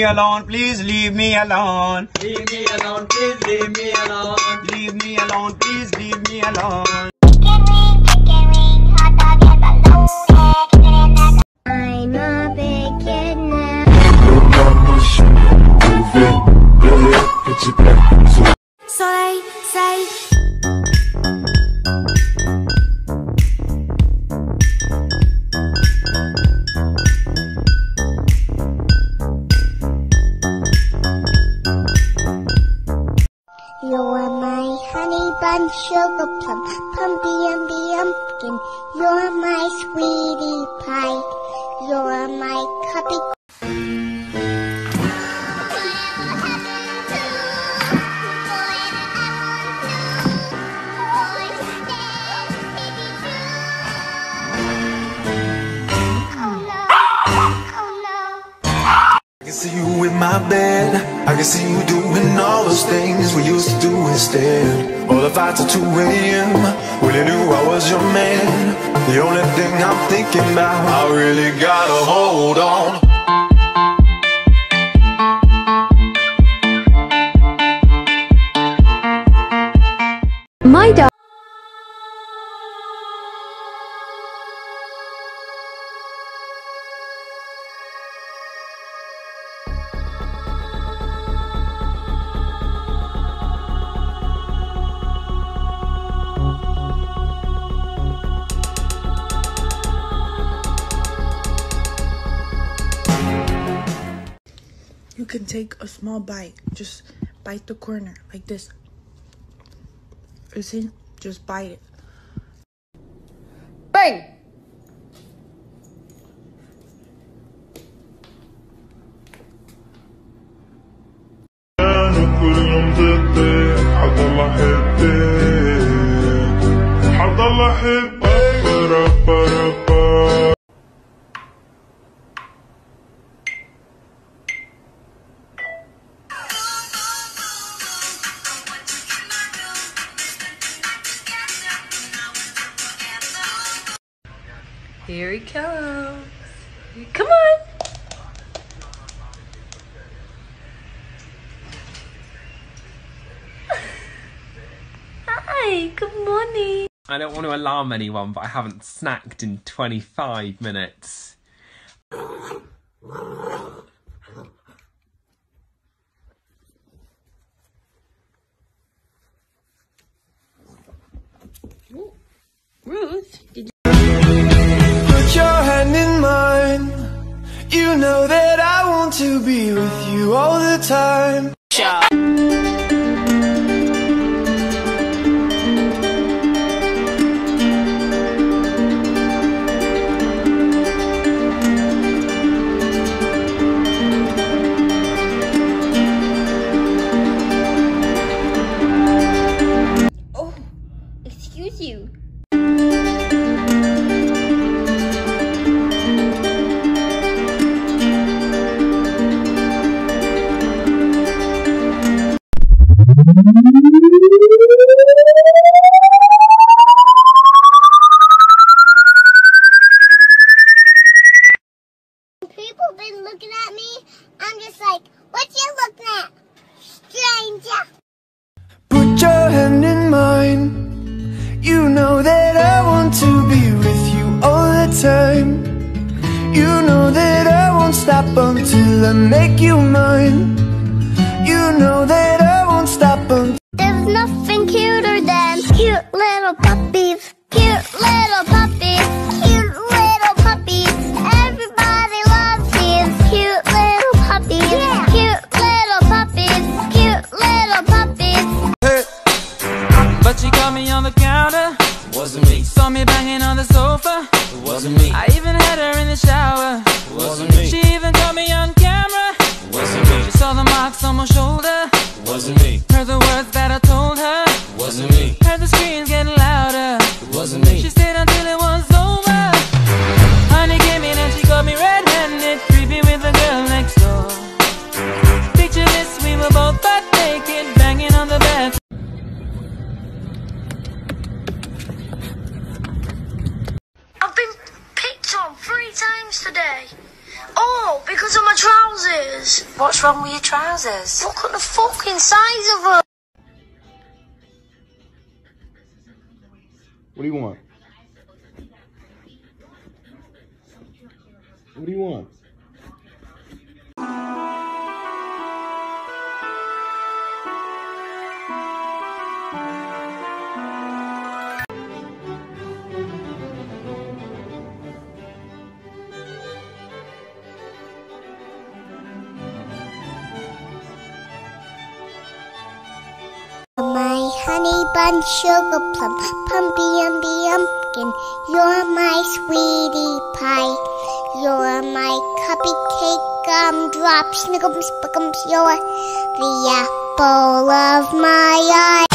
alone, please leave me alone. Leave me alone, please leave me alone. Leave me alone, please leave me alone. I'm a big kid now. So they say. You're my honey bun, sugar plum, pumpkin. You're my sweetie pie. You're my cupcake. I can see you in my bed. I can see you doing all those things we used to do instead. All the fights at 2 AM when you knew I was your man. The only thing I'm thinking about, I really gotta hold on. My dog. You can take a small bite. Just bite the corner like this. You see? Just bite it. Bang! Here he comes. Come on. Hi, good morning. I don't want to alarm anyone, but I haven't snacked in 25 minutes. Ruth, did you? Put your hand in mine. You know that I want to be with you all the time. Oh, excuse you. People been looking at me. I'm just like, what you looking at, stranger? Put your hand in mine. You know that I want to be with you all the time. You know that I won't stop until I make you mine. You know that I won't stop until There's nothing cuter than cute little puppies. Cute little puppies. Cute little puppies. Everybody loves these cute little puppies. Yeah. Cute little puppies. Cute little puppies. But she caught me on the counter. Wasn't me. Saw me banging on the sofa. Wasn't me. I even had her in the shower. Wasn't me. She even caught me on camera. Wasn't me. She saw the marks on my shoulder. Wasn't me. Heard the words that I told her. Wasn't me. Heard the screams getting louder. Wasn't me. She stayed until it was over. Honey came in and she caught me red-handed, creepy with the girl next door. Picture this, we were both butt naked, banging on the bed. I've been picked on 3 times today. Oh, What? Because of my trousers. What's wrong with your trousers? Look at the fucking size of them. What do you want? What do you want? My honey bun sugar plum, pumpy umby umpkin, you're my sweetie pie. You're my cupcake gumdrop, snickums, spickums, you're the apple of my eye.